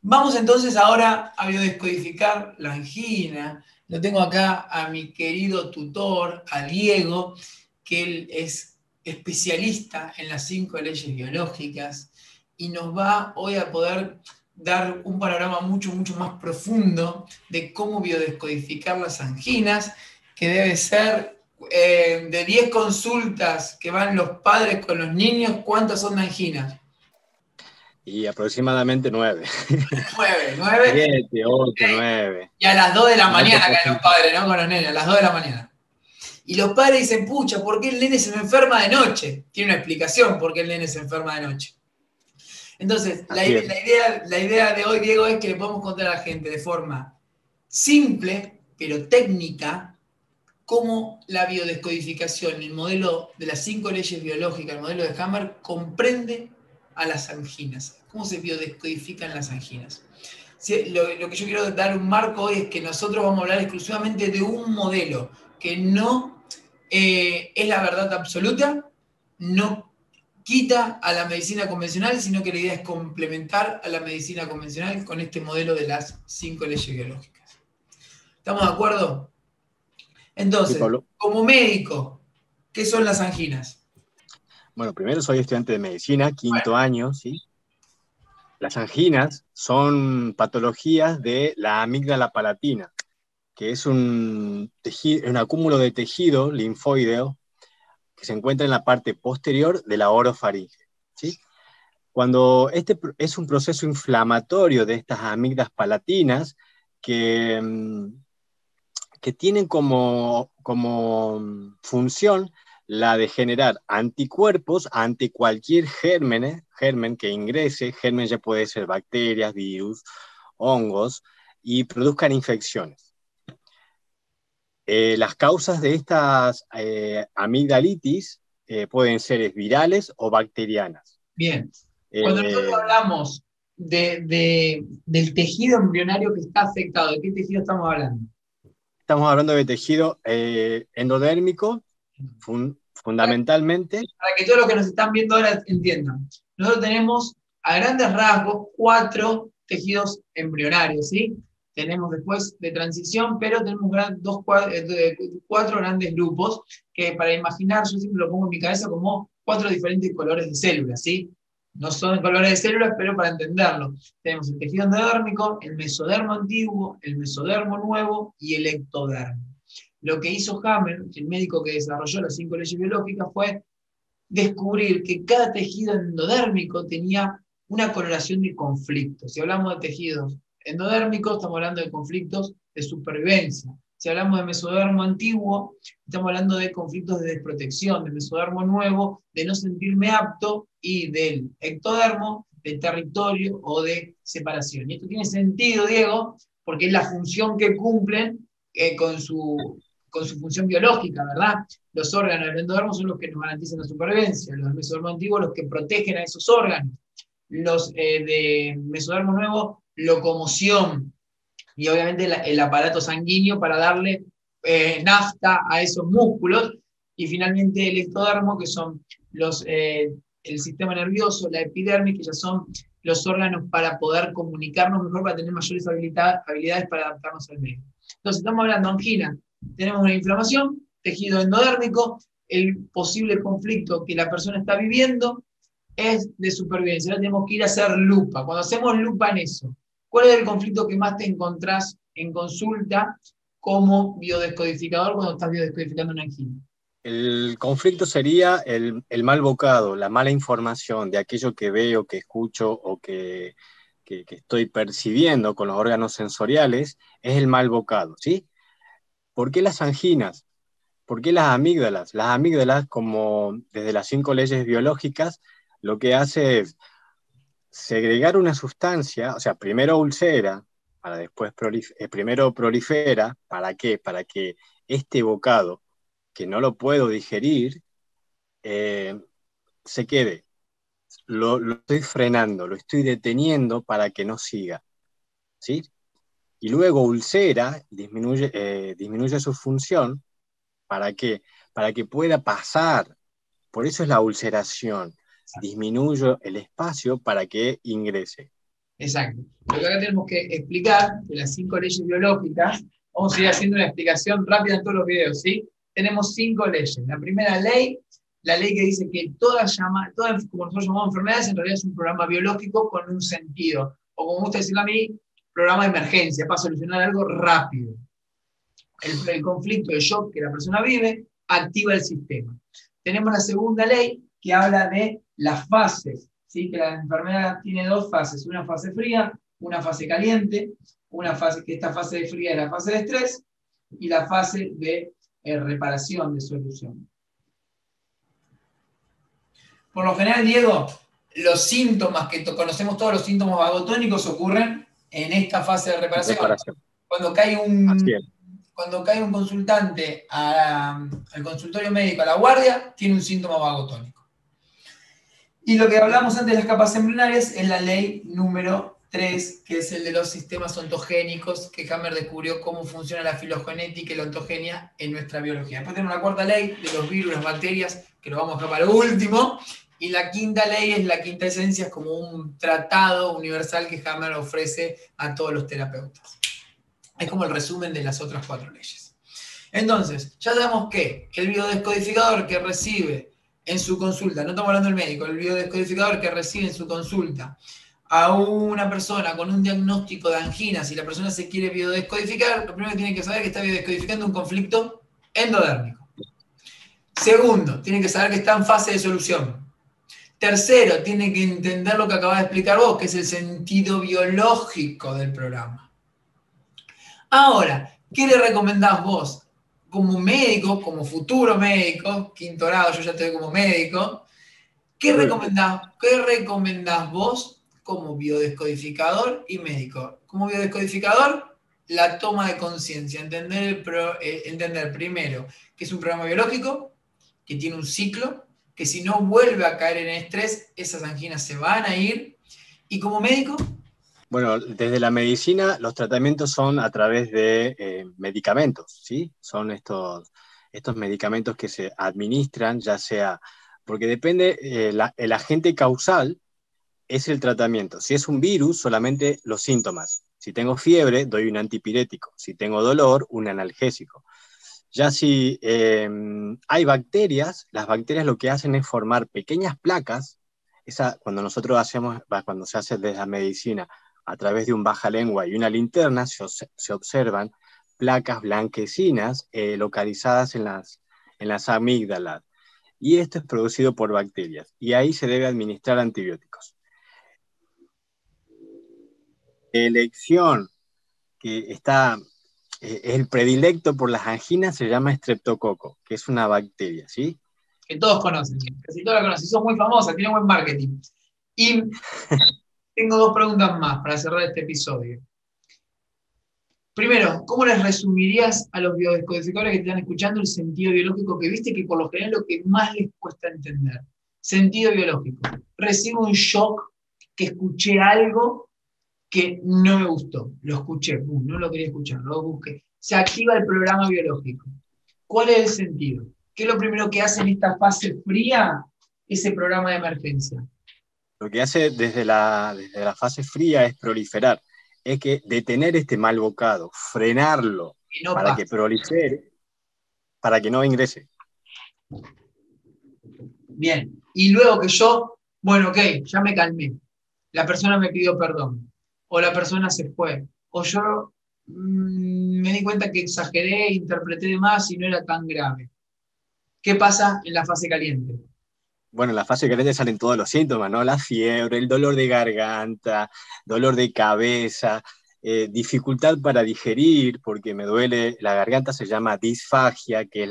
Vamos entonces ahora a biodescodificar la angina. Lo tengo acá a mi querido tutor, a Diego, que él es especialista en las 5 leyes biológicas y nos va hoy a poder dar un panorama mucho más profundo de cómo biodescodificar las anginas, que debe ser de 10 consultas que van los padres con los niños, ¿cuántas son de anginas? Y aproximadamente 9. 9, 9. 7, 8, 9. Y a las 2 de la Un alto mañana caen los porcentaje. padres, ¿no? Con los nenes, a las 2 de la mañana. Y los padres dicen, pucha, ¿por qué el nene se me enferma de noche? Tiene una explicación por qué el nene se enferma de noche. Entonces, Así es. la idea de hoy, Diego, es que le podemos contar a la gente de forma simple, pero técnica, cómo la biodescodificación, el modelo de las 5 leyes biológicas, el modelo de Hammer, comprende a las anginas. ¿Cómo se biodescodifican las anginas? Sí, lo que yo quiero dar un marco hoy es que nosotros vamos a hablar exclusivamente de un modelo que no es la verdad absoluta, no quita a la medicina convencional, sino que la idea es complementar a la medicina convencional con este modelo de las 5 leyes biológicas. ¿Estamos de acuerdo? Sí, Entonces, Pablo. como médico, ¿qué son las anginas? Bueno, primero soy estudiante de medicina, Bueno, quinto año, ¿sí? Las anginas son patologías de la amígdala palatina, que es un acúmulo de tejido linfoideo que se encuentra en la parte posterior de la orofaringe, ¿sí? Cuando este es un proceso inflamatorio de estas amígdalas palatinas que, que tienen como función la de generar anticuerpos ante cualquier germen que ingrese. Germen ya puede ser bacterias, virus, hongos, y produzcan infecciones. Las causas de estas amigdalitis pueden ser virales o bacterianas. bien. Cuando nosotros Eh, hablamos del tejido embrionario que está afectado, ¿de qué tejido estamos hablando? Estamos hablando de tejido endodérmico, Para, fundamentalmente. para que todos los que nos están viendo ahora entiendan. Nosotros tenemos a grandes rasgos 4 tejidos embrionarios, ¿sí? Tenemos después de transición, pero tenemos 4 grandes grupos que para imaginar, yo siempre lo pongo en mi cabeza como 4 diferentes colores de células, ¿sí? No son colores de células, pero para entenderlo. Tenemos el tejido endodérmico, el mesodermo antiguo, el mesodermo nuevo y el ectodermo. Lo que hizo Hammer, el médico que desarrolló las 5 leyes biológicas, fue descubrir que cada tejido endodérmico tenía una coloración de conflicto. Si hablamos de tejidos endodérmicos, estamos hablando de conflictos de supervivencia. Si hablamos de mesodermo antiguo, estamos hablando de conflictos de desprotección, de mesodermo nuevo, de no sentirme apto, y del ectodermo, de territorio o de separación. Y esto tiene sentido, Diego, porque es la función que cumplen con su función biológica, ¿verdad? Los órganos del endodermo son los que nos garantizan la supervivencia, los del mesodermo antiguo los que protegen a esos órganos, los de mesodermo nuevo, locomoción, y obviamente el aparato sanguíneo para darle nafta a esos músculos, y finalmente el ectodermo, que son el sistema nervioso, la epidermis, que ya son los órganos para poder comunicarnos mejor, para tener mayores habilidades para adaptarnos al medio. Entonces, estamos hablando de angina, tenemos una inflamación, tejido endodérmico, el posible conflicto que la persona está viviendo es de supervivencia. Ahora tenemos que ir a hacer lupa. Cuando hacemos lupa en eso, ¿cuál es el conflicto que más te encontrás en consulta como biodescodificador cuando estás biodescodificando una angina? El conflicto sería el mal bocado, la mala información de aquello que veo, que escucho o que estoy percibiendo con los órganos sensoriales, es el mal bocado, ¿sí? ¿Por qué las anginas? ¿Por qué las amígdalas? Las amígdalas, como desde las 5 leyes biológicas, lo que hace es segregar una sustancia, o sea, primero ulcera, para después primero prolifera. ¿Para qué? Para que este bocado, que no lo puedo digerir, eh, se quede. Lo estoy frenando, lo estoy deteniendo para que no siga, ¿sí? Y luego ulcera, disminuye su función. ¿Para qué? Para que pueda pasar. Por eso es la ulceración. Disminuyo el espacio para que ingrese. Exacto. Lo que acá tenemos que explicar, de las 5 leyes biológicas, vamos a ir haciendo una explicación rápida en todos los videos, ¿sí? Tenemos 5 leyes. La primera ley, la ley que dice que todas, como nosotros llamamos enfermedades, en realidad es un programa biológico con un sentido. O como me gusta decirlo a mí, programa de emergencia, para solucionar algo rápido. El conflicto de shock que la persona vive activa el sistema. Tenemos la segunda ley que habla de las fases, ¿sí? Que la enfermedad tiene 2 fases, una fase fría, una fase caliente, una fase que esta fase de fría es la fase de estrés y la fase de reparación, de solución. Por lo general, Diego, los síntomas que conocemos, todos los síntomas vagotónicos ocurren en esta fase de reparación. Cuando cae un consultante al consultorio médico, a la guardia, tiene un síntoma vagotónico. Y lo que hablamos antes de las capas embrionarias es la ley número 3, que es el de los sistemas ontogénicos, que Hammer descubrió cómo funciona la filogenética y la ontogenia en nuestra biología. Después tenemos la cuarta ley de los virus, las bacterias, que lo vamos a dejar para lo último. Y la quinta ley es la quinta esencia, es como un tratado universal que Hammer ofrece a todos los terapeutas. Es como el resumen de las otras 4 leyes. Entonces, ya sabemos que el biodescodificador que recibe en su consulta, no estamos hablando del médico, el biodescodificador que recibe en su consulta a una persona con un diagnóstico de angina, si la persona se quiere biodescodificar, lo primero que tiene que saber es que está biodescodificando un conflicto endodérmico. Segundo, tiene que saber que está en fase de solución. Tercero, tiene que entender lo que acabas de explicar vos, que es el sentido biológico del programa. Ahora, ¿qué le recomendás vos? Como médico, como futuro médico, quinto grado, yo ya estoy como médico, ¿qué recomendás vos como biodescodificador y médico? Como biodescodificador, la toma de conciencia, entender primero que es un programa biológico, que tiene un ciclo, que si no vuelve a caer en estrés, esas anginas se van a ir. Y como médico... Bueno, desde la medicina los tratamientos son a través de medicamentos, ¿sí? Son estos medicamentos que se administran, ya sea, porque depende, el agente causal es el tratamiento. Si es un virus, solamente los síntomas. Si tengo fiebre, doy un antipirético. Si tengo dolor, un analgésico. Ya si hay bacterias, las bacterias lo que hacen es formar pequeñas placas. Cuando se hace desde la medicina a través de un bajalengua y una linterna, se observan placas blanquecinas localizadas en las amígdalas. Y esto es producido por bacterias. Y ahí se debe administrar antibióticos. Elección que está... el predilecto por las anginas se llama estreptococo, que es una bacteria, ¿sí? Que todos conocen, casi todos la conocen, son muy famosas, tienen buen marketing. Y tengo 2 preguntas más para cerrar este episodio. Primero, ¿cómo les resumirías a los biodescodificadores que te están escuchando el sentido biológico que viste que por lo general es lo que más les cuesta entender? Sentido biológico. Recibo un shock, que escuché algo que no me gustó. Lo escuché, no lo quería escuchar, lo busqué. Se activa el programa biológico. ¿Cuál es el sentido? ¿Qué es lo primero que hace en esta fase fría ese programa de emergencia? Lo que hace desde la fase fría es proliferar, es que detener este mal bocado, frenarlo Que no para pasa. que prolifere, para que no ingrese. Bien, y luego que yo, bueno, ok, ya me calmé, la persona me pidió perdón, o la persona se fue, o yo me di cuenta que exageré, interpreté de más y no era tan grave. ¿Qué pasa en la fase caliente? Bueno, en la fase caliente salen todos los síntomas, ¿no? La fiebre, el dolor de garganta, dolor de cabeza, dificultad para digerir, porque me duele, la garganta se llama disfagia, que es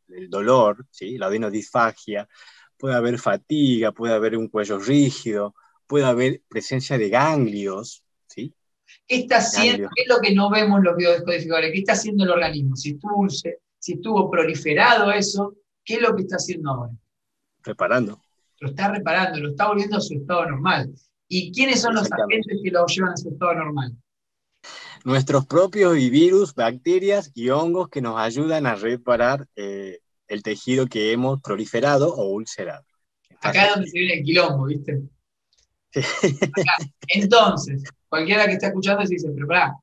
el dolor, ¿sí? La odinodisfagia. Puede haber fatiga, puede haber un cuello rígido, puede haber presencia de ganglios, ¿sí? ¿Qué está haciendo? ¿Qué es lo que no vemos los biodescodificadores? ¿Qué está haciendo el organismo? Si estuvo proliferado eso, ¿qué es lo que está haciendo ahora? Reparando. Lo está reparando, lo está volviendo a su estado normal. ¿Y quiénes son los agentes que lo llevan a su estado normal? Nuestros propios virus, bacterias y hongos que nos ayudan a reparar el tejido que hemos proliferado o ulcerado. Acá es donde se viene el quilombo, ¿viste? Entonces, cualquiera que está escuchando se dice, pero pará,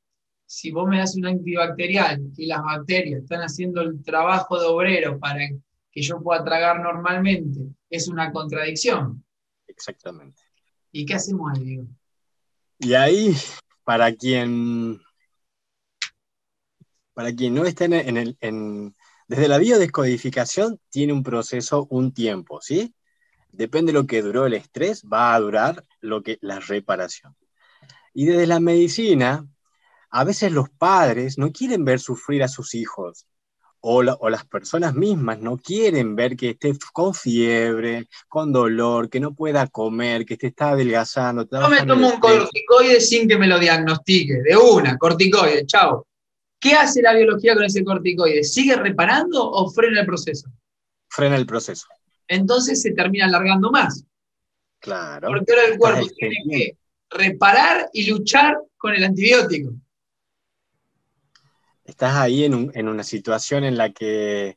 si vos me das un antibacterial y las bacterias están haciendo el trabajo de obrero para que yo pueda tragar normalmente, es una contradicción. Exactamente. ¿Y qué hacemos ahí, Diego? Y ahí, para quien, no está desde la biodescodificación, tiene un proceso, un tiempo, ¿sí? Depende de lo que duró el estrés, va a durar la reparación. Y desde la medicina, a veces los padres no quieren ver sufrir a sus hijos, o las personas mismas no quieren ver que esté con fiebre, con dolor, que no pueda comer, que te está adelgazando, Yo me trabajan el tomo un estrés. corticoide sin que me lo diagnostique, de una, corticoide, chao. ¿Qué hace la biología con ese corticoide? ¿Sigue reparando o frena el proceso? Frena el proceso. Entonces se termina alargando más. Claro, Porque ahora el estás cuerpo tiene extendiendo. que reparar y luchar con el antibiótico. Estás ahí en una situación en la que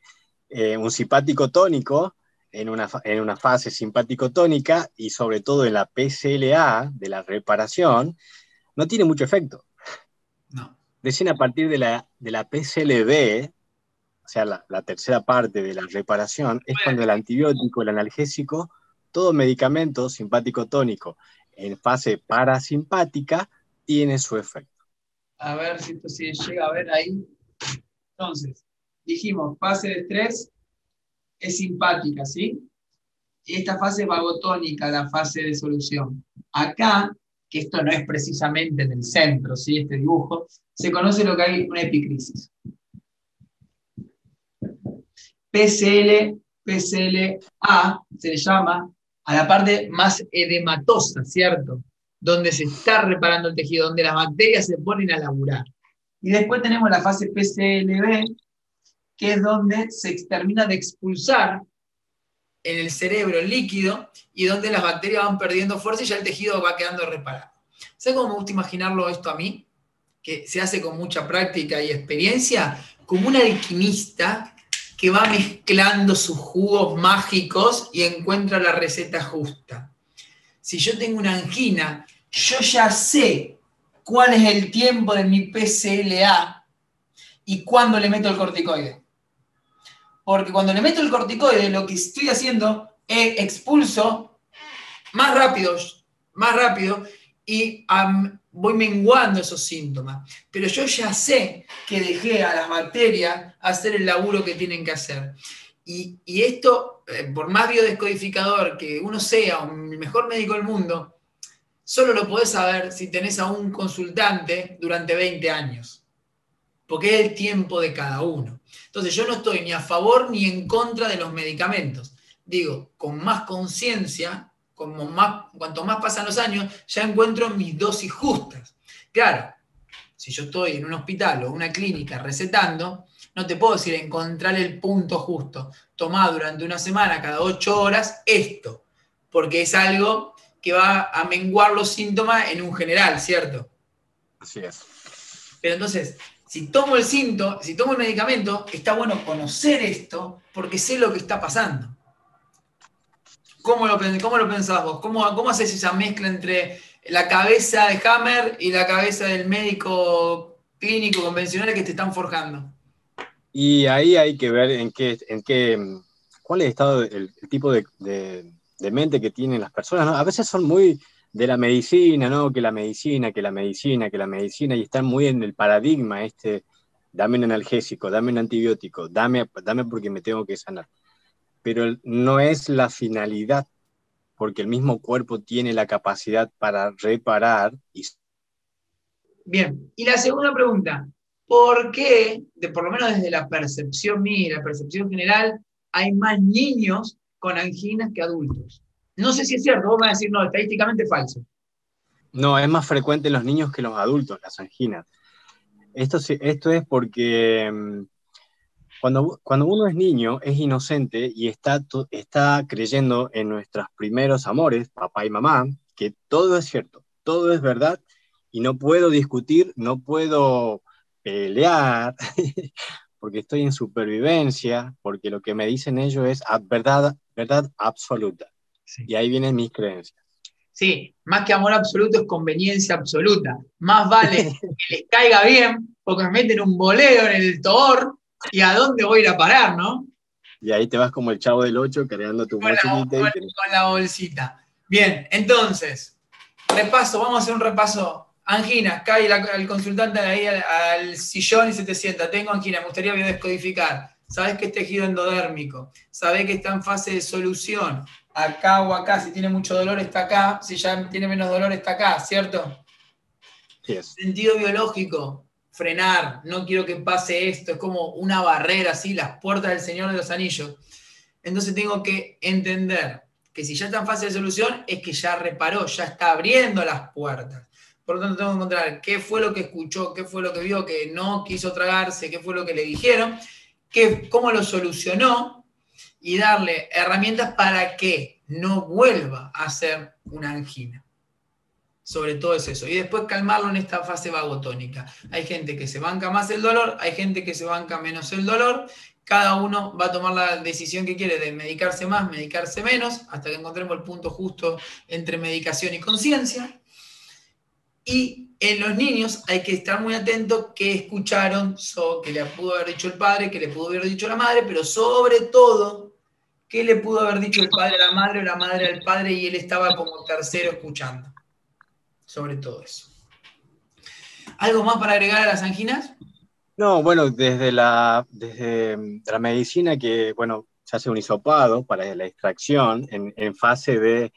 un simpático tónico, en una fase simpático-tónica, y sobre todo en la PCLA de la reparación, no tiene mucho efecto. No. Recién a partir de la PCLB, o sea, la tercera parte de la reparación, es cuando el antibiótico, el analgésico, todo medicamento simpático-tónico en fase parasimpática tiene su efecto. A ver si esto sí llega a ver ahí. Entonces, dijimos, fase de estrés es simpática, ¿sí? Y esta fase es vagotónica, la fase de solución. Acá, que esto no es precisamente en el centro, ¿sí? Este dibujo, se conoce lo que hay una epicrisis. PCLA se le llama a la parte más edematosa, ¿cierto? Donde se está reparando el tejido, donde las bacterias se ponen a laburar. Y después tenemos la fase PCLB, que es donde se termina de expulsar en el cerebro el líquido y donde las bacterias van perdiendo fuerza y ya el tejido va quedando reparado. ¿Sabes cómo me gusta imaginarlo esto a mí? Que se hace con mucha práctica y experiencia, como un alquimista que va mezclando sus jugos mágicos y encuentra la receta justa. Si yo tengo una angina, yo ya sé cuál es el tiempo de mi PCLA y cuándo le meto el corticoide. Porque cuando le meto el corticoide, lo que estoy haciendo es expulso más rápido y voy menguando esos síntomas. Pero yo ya sé que dejé a las bacterias hacer el laburo que tienen que hacer. Y esto, por más biodescodificador que uno sea, o el mejor médico del mundo, solo lo podés saber si tenés a un consultante durante 20 años. Porque es el tiempo de cada uno. Entonces yo no estoy ni a favor ni en contra de los medicamentos. Digo, con más conciencia, cuanto más pasan los años, ya encuentro mis dosis justas. Claro, si yo estoy en un hospital o una clínica recetando, no te puedo decir encontrar el punto justo. Tomá durante una semana, cada 8 horas, esto. Porque es algo que va a menguar los síntomas en un general, ¿cierto? Así es. Pero entonces, si tomo el medicamento, está bueno conocer esto porque sé lo que está pasando. ¿Cómo lo pensás vos? ¿Cómo haces esa mezcla entre la cabeza de Hammer y la cabeza del médico clínico convencional que te están forjando? Y ahí hay que ver cuál es el tipo de mente que tienen las personas, ¿no? A veces son muy de la medicina, ¿no? Que la medicina, y están muy en el paradigma dame un analgésico, dame un antibiótico, dame porque me tengo que sanar. Pero no es la finalidad, porque el mismo cuerpo tiene la capacidad para reparar y... Bien, y la segunda pregunta, ¿por qué, por lo menos desde la percepción mía y la percepción general, hay más niños con anginas que adultos? No sé si es cierto, vos me vas a decir, no, estadísticamente falso. No, es más frecuente en los niños que en los adultos, las anginas. Esto es porque cuando uno es niño, es inocente y está creyendo en nuestros primeros amores, papá y mamá, que todo es cierto, todo es verdad, y no puedo discutir, no puedo pelear, porque estoy en supervivencia, porque lo que me dicen ellos es verdad absoluta. Sí. Y ahí vienen mis creencias. Sí, más que amor absoluto es conveniencia absoluta. Más vale que les caiga bien, porque me meten un boleo en el toor, y a dónde voy a ir a parar, ¿no? Y ahí te vas como el Chavo del Ocho cargando tu Con la, mochilita y con la bolsita. Bien, entonces, repaso, vamos a hacer un repaso. Anginas, cae el consultante ahí al sillón y se te sienta. Tengo angina, me gustaría biodescodificar. Sabés que es tejido endodérmico. Sabés que está en fase de solución. Acá o acá, si tiene mucho dolor está acá. Si ya tiene menos dolor está acá, ¿cierto? sí es. Sentido biológico, frenar. No quiero que pase esto. Es como una barrera, así, las puertas del Señor de los Anillos. Entonces tengo que entender que si ya está en fase de solución es que ya reparó, ya está abriendo las puertas. Por lo tanto, tengo que encontrar qué fue lo que escuchó, qué fue lo que vio, que no quiso tragarse, qué fue lo que le dijeron, cómo lo solucionó y darle herramientas para que no vuelva a ser una angina. Sobre todo es eso. Y después calmarlo en esta fase vagotónica. Hay gente que se banca más el dolor, hay gente que se banca menos el dolor. Cada uno va a tomar la decisión que quiere de medicarse más, medicarse menos, hasta que encontremos el punto justo entre medicación y conciencia. Y en los niños hay que estar muy atento qué escucharon, qué le pudo haber dicho el padre, qué le pudo haber dicho la madre, pero sobre todo, qué le pudo haber dicho el padre a la madre o la madre al padre y él estaba como tercero escuchando. Sobre todo eso. ¿Algo más para agregar a las anginas? No, bueno, desde la medicina que, bueno, se hace un hisopado para la extracción, en fase de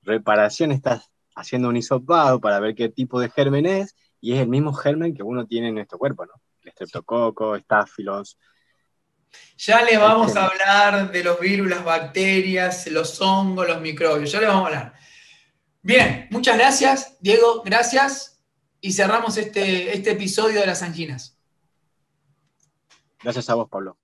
reparación estás haciendo un hisopado para ver qué tipo de germen es, y es el mismo germen que uno tiene en nuestro cuerpo, ¿no? El estreptococo, estáfilos. Ya les Ahí vamos a tenemos. hablar de los virus, las bacterias, los hongos, los microbios. Ya les vamos a hablar. Bien, muchas gracias, Diego, gracias. Y cerramos este episodio de las anginas. Gracias a vos, Pablo.